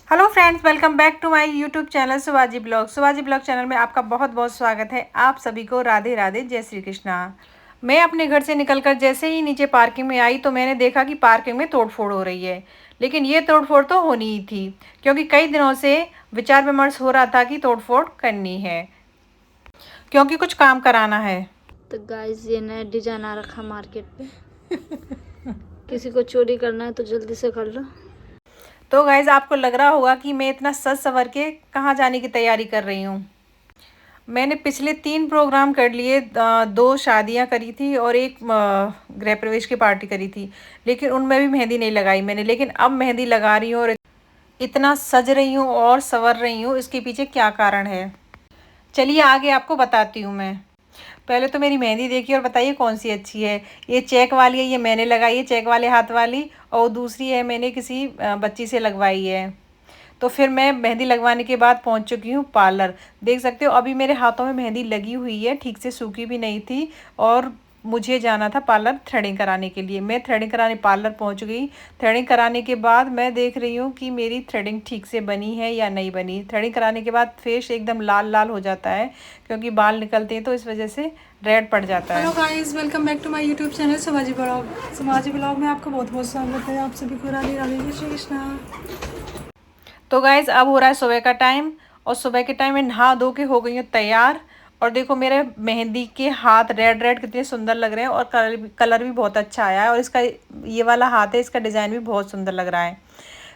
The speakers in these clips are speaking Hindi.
Hello friends, welcome back to my YouTube channel Shivaji blog. Shivaji blog channel में आपका बहुत बहुत स्वागत है। आप सभी को राधे राधे, जय श्री कृष्णा। मैं अपने घर से निकलकर जैसे ही नीचे पार्किंग में आई तो मैंने देखा कि पार्किंग में तोड़फोड़ हो रही है। लेकिन ये तोड़फोड़ तो होनी ही थी, क्योंकि कई दिनों से विचार विमर्श हो रहा था कि तोड़फोड़ करनी है, क्योंकि कुछ काम कराना है। तो गाइस ये नया डिजाइन आ रखा मार्केट पे। किसी को चोरी करना है तो जल्दी से कर लो। तो गाइज आपको लग रहा होगा कि मैं इतना सज सवर के कहाँ जाने की तैयारी कर रही हूँ। मैंने पिछले 3 प्रोग्राम कर लिए, 2 शादियाँ करी थी और एक गृह प्रवेश की पार्टी करी थी, लेकिन उनमें भी मेहंदी नहीं लगाई मैंने। लेकिन अब मेहंदी लगा रही हूँ और इतना सज रही हूँ और संवर रही हूँ। इसके पीछे क्या कारण है, चलिए आगे आपको बताती हूँ मैं। पहले तो मेरी मेहंदी देखिए और बताइए कौन सी अच्छी है। ये चेक वाली है, ये मैंने लगाई है, चेक वाले हाथ वाली। और दूसरी है मैंने किसी बच्ची से लगवाई है। तो फिर मैं मेहंदी लगवाने के बाद पहुंच चुकी हूँ पार्लर। देख सकते हो अभी मेरे हाथों में मेहंदी लगी हुई है, ठीक से सूखी भी नहीं थी। और मुझे जाना था पार्लर थ्रेडिंग कराने के लिए। मैं थ्रेडिंग कराने पार्लर पहुंच गई। थ्रेडिंग कराने के बाद मैं देख रही हूँ कि मेरी थ्रेडिंग ठीक से बनी है या नहीं बनी। थ्रेडिंग कराने के बाद फेस एकदम लाल लाल हो जाता है, क्योंकि बाल निकलते हैं तो इस वजह से रेड पड़ जाता है। Hello guys, welcome back to my YouTube channel Shivaji blog. Shivaji blog में आपका बहुत बहुत स्वागत है। आप सभी को राधे राधे, जय श्री कृष्णा। तो गाइज अब हो रहा है सुबह का टाइम, और सुबह के टाइम में नहा धो के हो गई हूँ तैयार। और देखो मेरे मेहंदी के हाथ रेड रेड कितने सुंदर लग रहे हैं, और कलर भी बहुत अच्छा आया है। और इसका ये वाला हाथ है, इसका डिज़ाइन भी बहुत सुंदर लग रहा है।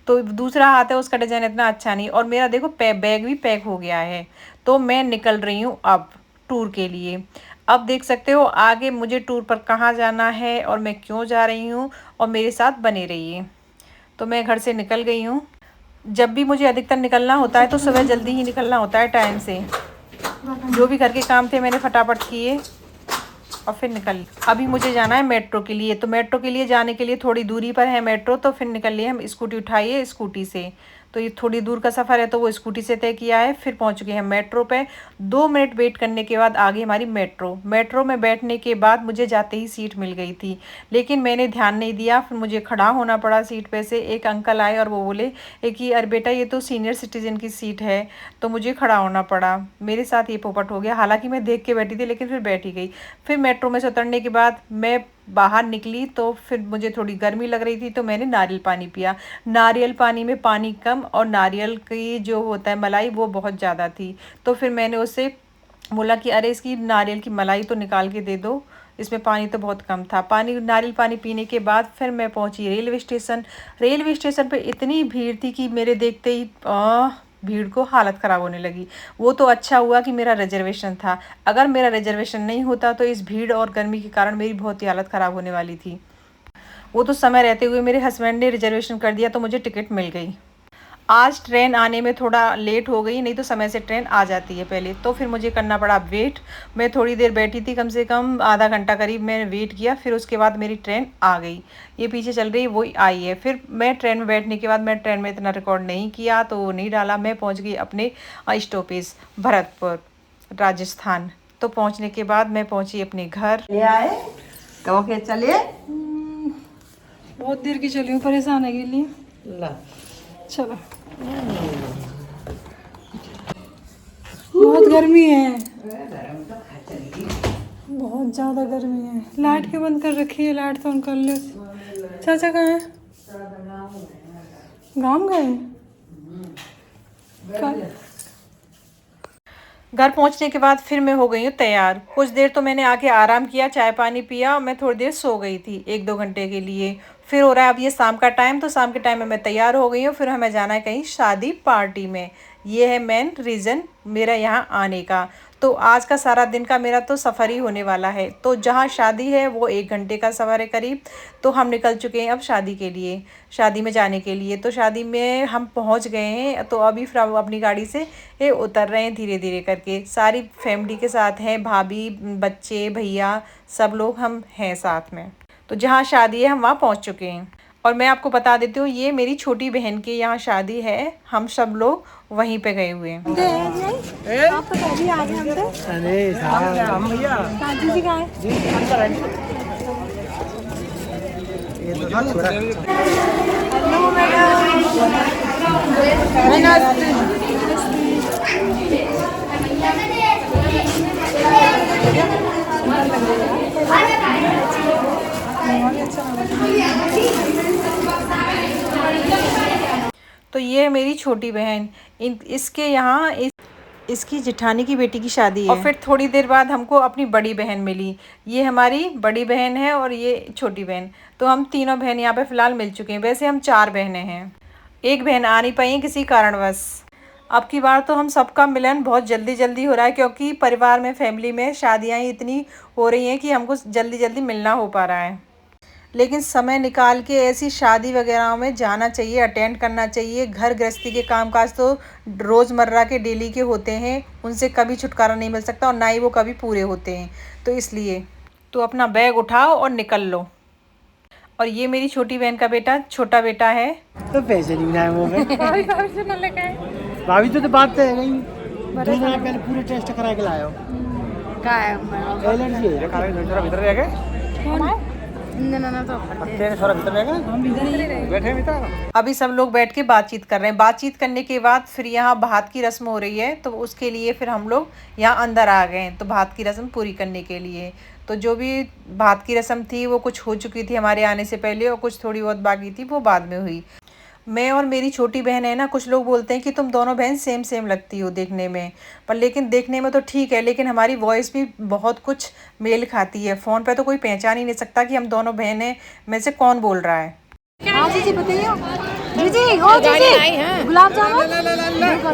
तो दूसरा हाथ है, उसका डिज़ाइन इतना अच्छा नहीं। और मेरा देखो बैग भी पैक हो गया है। तो मैं निकल रही हूँ अब टूर के लिए। अब देख सकते हो आगे मुझे टूर पर कहाँ जाना है और मैं क्यों जा रही हूँ, और मेरे साथ बने रहिए। तो मैं घर से निकल गई हूँ। जब भी मुझे अधिकतर निकलना होता है तो सुबह जल्दी ही निकलना होता है टाइम से। जो भी घर के काम थे मैंने फटाफट किए और फिर निकल। अभी मुझे जाना है मेट्रो के लिए। तो मेट्रो के लिए जाने के लिए थोड़ी दूरी पर है मेट्रो, तो फिर निकल लिए हम। स्कूटी उठाइए स्कूटी से। तो ये थोड़ी दूर का सफ़र है तो वो स्कूटी से तय किया है। फिर पहुंच गए हम मेट्रो पे। 2 मिनट वेट करने के बाद आ गई हमारी मेट्रो। मेट्रो में बैठने के बाद मुझे जाते ही सीट मिल गई थी, लेकिन मैंने ध्यान नहीं दिया। फिर मुझे खड़ा होना पड़ा सीट पे से। एक अंकल आए और वो बोले कि अरे बेटा ये तो सीनियर सिटीज़न की सीट है। तो मुझे खड़ा होना पड़ा। मेरे साथ ये पोपट हो गया। हालांकि मैं देख के बैठी थी, लेकिन फिर बैठ ही गई। फिर मेट्रो में से उतरने के बाद मैं बाहर निकली तो फिर मुझे थोड़ी गर्मी लग रही थी, तो मैंने नारियल पानी पिया। नारियल पानी में पानी कम और नारियल की जो होता है मलाई वो बहुत ज़्यादा थी। तो फिर मैंने उससे बोला कि अरे इसकी नारियल की मलाई तो निकाल के दे दो, इसमें पानी तो बहुत कम था। नारियल पानी पीने के बाद फिर मैं पहुंची रेलवे स्टेशन। रेलवे स्टेशन पे इतनी भीड़ थी कि मेरे देखते ही भीड़ को हालत ख़राब होने लगी। वो तो अच्छा हुआ कि मेरा रिजर्वेशन था। अगर मेरा रिजर्वेशन नहीं होता तो इस भीड़ और गर्मी के कारण मेरी बहुत ही हालत ख़राब होने वाली थी। वो तो समय रहते हुए मेरे हस्बैंड ने रिजर्वेशन कर दिया तो मुझे टिकट मिल गई। आज ट्रेन आने में थोड़ा लेट हो गई, नहीं तो समय से ट्रेन आ जाती है पहले। तो फिर मुझे करना पड़ा वेट। मैं थोड़ी देर बैठी थी, कम से कम आधा घंटा करीब मैंने वेट किया। फिर उसके बाद मेरी ट्रेन आ गई। ये पीछे चल रही वही आई है। फिर मैं ट्रेन में बैठने के बाद मैं ट्रेन में इतना रिकॉर्ड नहीं किया तो वो नहीं डाला। मैं पहुँच गई अपने स्टॉपेज भरतपुर राजस्थान। तो पहुँचने के बाद मैं पहुँची अपने घर। ले आए तो के चले बहुत देर की चली हूँ, परेशान है के लिए। ला चलो, बहुत गर्मी है, बहुत ज़्यादा गर्मी है। लाइट क्यों बंद कर रखी है? लाइट तो ऑन कर लो। चाचा कहाँ है? गाँव गए? घर पहुंचने के बाद फिर मैं हो गई हूँ तैयार। कुछ देर तो मैंने आके आराम किया, चाय पानी पिया, और मैं थोड़ी देर सो गई थी 1-2 घंटे के लिए। फिर हो रहा है अब ये शाम का टाइम। तो शाम के टाइम में मैं तैयार हो गई हूँ। फिर हमें जाना है कहीं शादी पार्टी में। ये है मेन रीज़न मेरा यहाँ आने का। तो आज का सारा दिन का मेरा तो सफ़र ही होने वाला है। तो जहाँ शादी है वो 1 घंटे का सफ़र है करीब। तो हम निकल चुके हैं अब शादी के लिए, शादी में जाने के लिए। तो शादी में हम पहुँच गए हैं। तो अभी फिर हम अपनी गाड़ी से उतर रहे हैं धीरे धीरे करके। सारी फैमिली के साथ हैं, भाभी, बच्चे, भैया, सब लोग हम हैं साथ में। तो जहाँ शादी है हम वहाँ पहुँच चुके हैं। और मैं आपको बता देती हूँ ये मेरी छोटी बहन की यहाँ शादी है। हम सब लोग वहीं पे गए हुए हैं। आप तो पहले आ गए हम तो। अरे हम भैया काजी जी कहाँ है? जी अंदर है ये तो हेलो मैडम। तो ये है मेरी छोटी बहन, इसके यहाँ इसकी जेठानी की बेटी की शादी है। और फिर थोड़ी देर बाद हमको अपनी बड़ी बहन मिली। ये हमारी बड़ी बहन है और ये छोटी बहन। तो हम तीनों बहन यहाँ पे फ़िलहाल मिल चुके हैं। वैसे हम 4 बहनें हैं, एक बहन आ नहीं पाई किसी कारणवश। अब की बार तो हम सबका मिलन बहुत जल्दी जल्दी हो रहा है, क्योंकि परिवार में, फैमिली में शादियाँ इतनी हो रही हैं कि हमको जल्दी जल्दी मिलना हो पा रहा है। लेकिन समय निकाल के ऐसी शादी वगैरह में जाना चाहिए, अटेंड करना चाहिए। घर गृहस्थी के कामकाज तो रोज़मर्रा के डेली के होते हैं, उनसे कभी छुटकारा नहीं मिल सकता और ना ही वो कभी पूरे होते हैं। तो इसलिए तो अपना बैग उठाओ और निकल लो। और ये मेरी छोटी बहन का बेटा, छोटा बेटा है। तो पैसे नहीं बनाए वो भाभी तो बात है नहीं, पहले पूरे टेस्ट करा के लाओ। एलर्जी है भीतर रह गए। अभी सब लोग बैठ के बातचीत कर रहे हैं। बातचीत करने के बाद फिर यहाँ भात की रस्म हो रही है, तो उसके लिए फिर हम लोग यहाँ अंदर आ गए हैं, तो भात की रस्म पूरी करने के लिए। तो जो भी भात की रस्म थी वो कुछ हो चुकी थी हमारे आने से पहले, और कुछ थोड़ी बहुत बाकी थी, वो बाद में हुई। मैं और मेरी छोटी बहन है ना, कुछ लोग बोलते हैं कि तुम दोनों बहन सेम सेम लगती हो देखने में, पर लेकिन देखने में तो ठीक है, लेकिन हमारी वॉइस भी बहुत कुछ मेल खाती है। फ़ोन पे तो कोई पहचान ही नहीं सकता कि हम दोनों बहनें में से कौन बोल रहा है। हाँ जी बताइए। जी ओ जी गुलाब जामुन देखो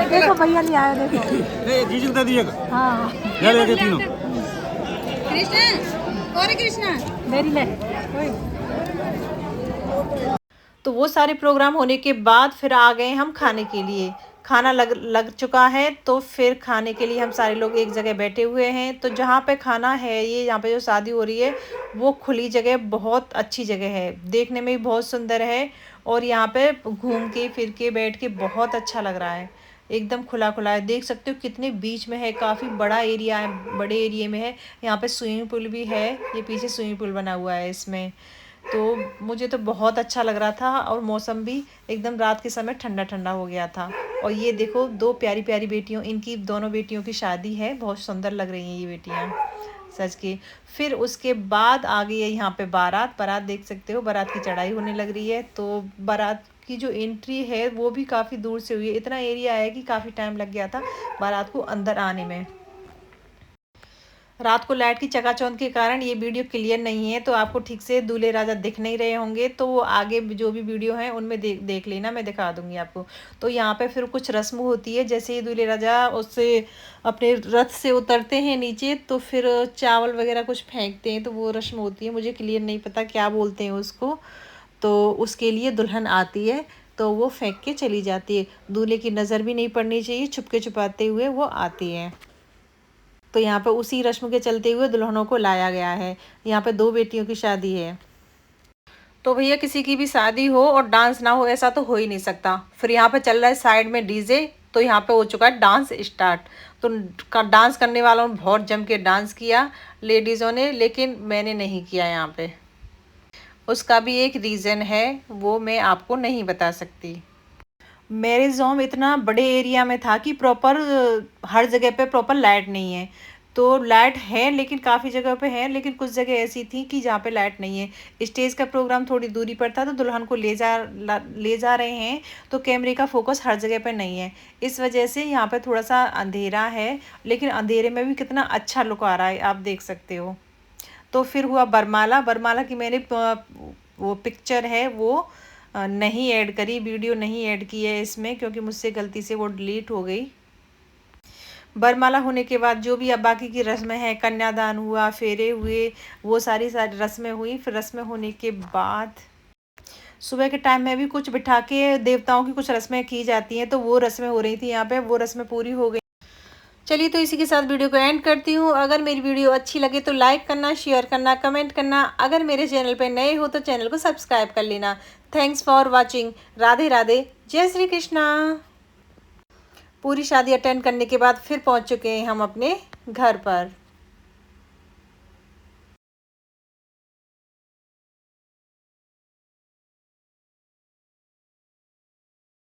देखो भैया ले आया देखो। जीजू दे दिएगा। हाँ ले ले तीनों। कृष्णा और कृष्णा मेरी ले। तो वो सारे प्रोग्राम होने के बाद फिर आ गए हम खाने के लिए। खाना लग चुका है, तो फिर खाने के लिए हम सारे लोग एक जगह बैठे हुए हैं। तो जहाँ पे खाना है, ये यहाँ पे जो शादी हो रही है वो खुली जगह, बहुत अच्छी जगह है, देखने में भी बहुत सुंदर है। और यहाँ पे घूम के फिर के बैठ के बहुत अच्छा लग रहा है, एकदम खुला खुला है। देख सकते हो कितने बीच में है, काफ़ी बड़ा एरिया है, बड़े एरिए में है। यहाँ पे स्विमिंग पूल भी है, ये पीछे स्विमिंग पूल बना हुआ है इसमें। तो मुझे तो बहुत अच्छा लग रहा था, और मौसम भी एकदम रात के समय ठंडा ठंडा हो गया था। और ये देखो 2 प्यारी प्यारी बेटियों, इनकी दोनों बेटियों की शादी है, बहुत सुंदर लग रही हैं ये बेटियां सज के। फिर उसके बाद आ गई है यहाँ पे बारात देख सकते हो, बारात की चढ़ाई होने लग रही है। तो बारात की जो एंट्री है वो भी काफ़ी दूर से हुई है, इतना एरिया है कि काफ़ी टाइम लग गया था बारात को अंदर आने में। रात को लाइट की चकाचौंध के कारण ये वीडियो क्लियर नहीं है, तो आपको ठीक से दूल्हे राजा दिख नहीं रहे होंगे। तो वो आगे जो भी वीडियो है उनमें देख लेना, मैं दिखा दूंगी आपको। तो यहाँ पे फिर कुछ रस्म होती है, जैसे ही दूल्हे राजा उससे अपने रथ से उतरते हैं नीचे, तो फिर चावल वगैरह कुछ फेंकते हैं, तो वो रस्म होती है। मुझे क्लियर नहीं पता क्या बोलते हैं उसको। तो उसके लिए दुल्हन आती है, तो वो फेंक के चली जाती है। दूल्हे की नज़र भी नहीं पड़नी चाहिए, छुपके छुपाते हुए वो आती है। तो यहाँ पे उसी रस्म के चलते हुए दुल्हनों को लाया गया है। यहाँ पे 2 बेटियों की शादी है। तो भैया किसी की भी शादी हो और डांस ना हो, ऐसा तो हो ही नहीं सकता। फिर यहाँ पे चल रहा है साइड में डीजे, तो यहाँ पे हो चुका है डांस स्टार्ट। तो डांस करने वालों ने बहुत जम के डांस किया लेडीज़ों ने, लेकिन मैंने नहीं किया यहाँ पे। उसका भी एक रीज़न है, वो मैं आपको नहीं बता सकती। मैरिज होम इतना बड़े एरिया में था कि प्रॉपर हर जगह पे प्रॉपर लाइट नहीं है। तो लाइट है, लेकिन काफ़ी जगह पे है, लेकिन कुछ जगह ऐसी थी कि जहाँ पे लाइट नहीं है। स्टेज का प्रोग्राम थोड़ी दूरी पर था, तो दुल्हन को ले जा रहे हैं, तो कैमरे का फोकस हर जगह पे नहीं है। इस वजह से यहाँ पे थोड़ा सा अंधेरा है, लेकिन अंधेरे में भी कितना अच्छा लुक आ रहा है, आप देख सकते हो। तो फिर हुआ बरमाला की मैंने वो पिक्चर है वो नहीं ऐड करी, वीडियो नहीं ऐड की है इसमें, क्योंकि मुझसे गलती से वो डिलीट हो गई। बरमाला होने के बाद जो भी अब बाकी की रस्में हैं, कन्यादान हुआ, फेरे हुए, वो सारी रस्में हुई। फिर रस्में होने के बाद सुबह के टाइम में भी कुछ बिठा के देवताओं की कुछ रस्में की जाती हैं, तो वो रस्में हो रही थी यहाँ पे, वो रस्में पूरी हो गई। चलिए, तो इसी के साथ वीडियो को एंड करती हूँ। अगर मेरी वीडियो अच्छी लगे तो लाइक करना, शेयर करना, कमेंट करना। अगर मेरे चैनल पे नए हो तो चैनल को सब्सक्राइब कर लेना। Thanks for watching. Radhe Radhe, जय श्री कृष्णा। पूरी शादी अटेंड करने के बाद फिर पहुँच चुके हैं हम अपने घर पर।